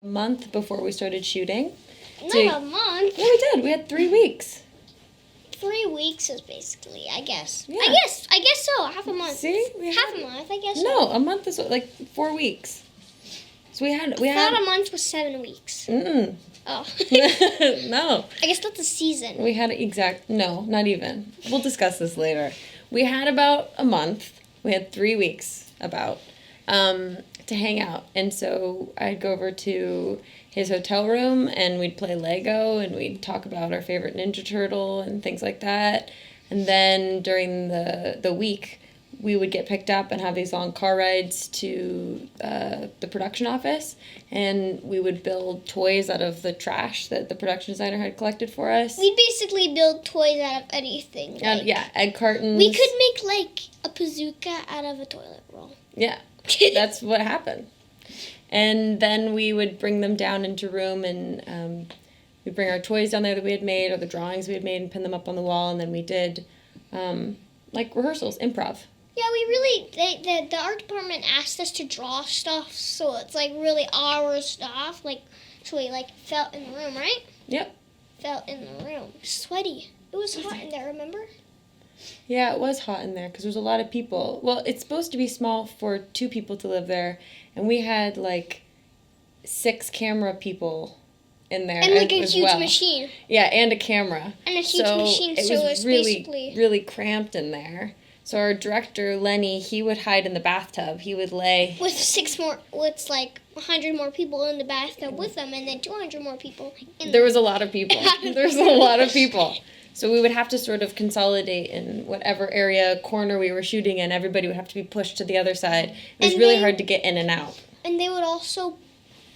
A month before we started shooting. Not a month. Yeah, we did. We had 3 weeks. 3 weeks is basically, I guess. Yeah. I guess so. Half a month. See? Half a month, I guess. No, a month is like 4 weeks. So we had a month was 7 weeks. Mm-mm. Oh. No. I guess that's a season. We had no, not even. We'll discuss this later. We had about a month. We had 3 weeks to hang out. And so I'd go over to his hotel room and we'd play Lego and we'd talk about our favorite Ninja Turtle and things like that. And then during the week, we would get picked up and have these long car rides to the production office, and we would build toys out of the trash that the production designer had collected for us. We'd basically build toys out of anything. Yeah, egg cartons. We could make, like, a bazooka out of a toilet roll. Yeah, that's what happened. And then we would bring them down into room, and we'd bring our toys down there that we had made, or the drawings we had made, and pin them up on the wall, and then we did, rehearsals, improv. Yeah, the art department asked us to draw stuff, so it's, like, really our stuff, like, so we, like, felt in the room, right? Yep. Felt in the room. Sweaty. It was hot in there, remember? Yeah, it was hot in there, because there's a lot of people. Well, it's supposed to be small for 2 people to live there, and we had, 6 camera people in there and, a as huge well. machine. Yeah, and a camera. And a huge machine, it so was really, really cramped in there. So our director, Lenny, he would hide in the bathtub. He would lay... With 100 more people in the bathtub with them, and then 200 more people. There was a lot of people. There was a lot of people. So we would have to sort of consolidate in whatever corner we were shooting in. Everybody would have to be pushed to the other side. It was really hard to get in and out. And they would also,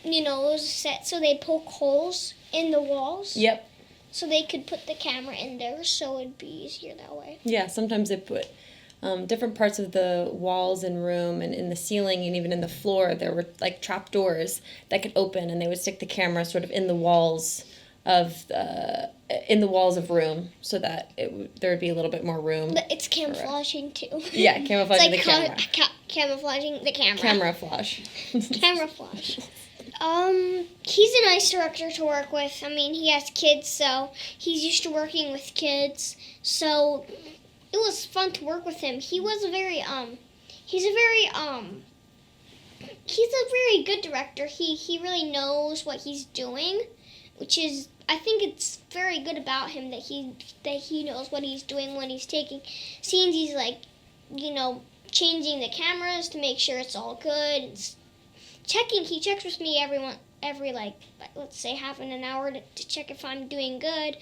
it was a set, so they'd poke holes in the walls. Yep. So they could put the camera in there, so it'd be easier that way. Yeah, sometimes they put... different parts of the walls and room and in the ceiling and even in the floor, there were trap doors that could open, and they would stick the camera sort of in the walls of room so that there would be a little bit more room. But it's camouflaging too. Yeah, camouflaging the camera. Camouflaging the camera. Camouflage. Camouflage. He's a nice director to work with. I mean, he has kids, so he's used to working with kids. So it was fun to work with him. He's a very good director. He really knows what he's doing, which is, I think it's very good about him that he knows what he's doing when he's taking scenes. He's changing the cameras to make sure it's all good. He checks with me every let's say half an hour to check if I'm doing good,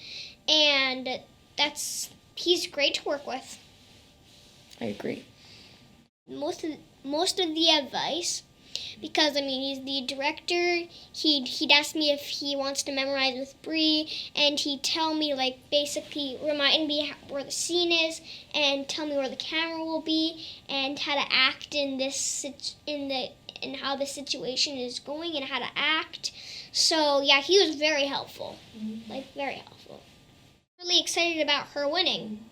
and he's great to work with. I agree. Most of the advice, because he's the director. He'd ask me if he wants to memorize with Bree, and he'd tell me basically remind me where the scene is, and tell me where the camera will be, and how to act in how the situation is going and how to act. So yeah, he was very helpful, very helpful. Really excited about her winning,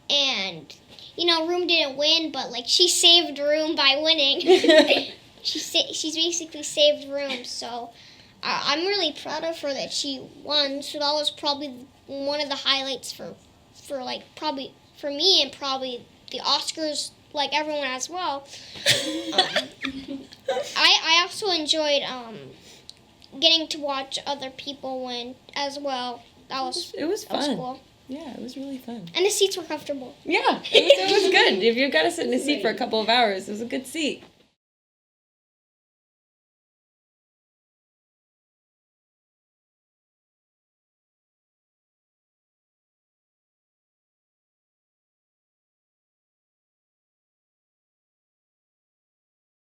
and Room didn't win, but she saved Room by winning. She's basically saved Room, so I'm really proud of her that she won. So that was probably one of the highlights for probably for me, and probably the Oscars, everyone as well. I also enjoyed getting to watch other people win as well. It was fun. That was cool. Yeah, it was really fun. And the seats were comfortable. Yeah, it was good. If you've got to sit in a seat for a couple of hours, it was a good seat.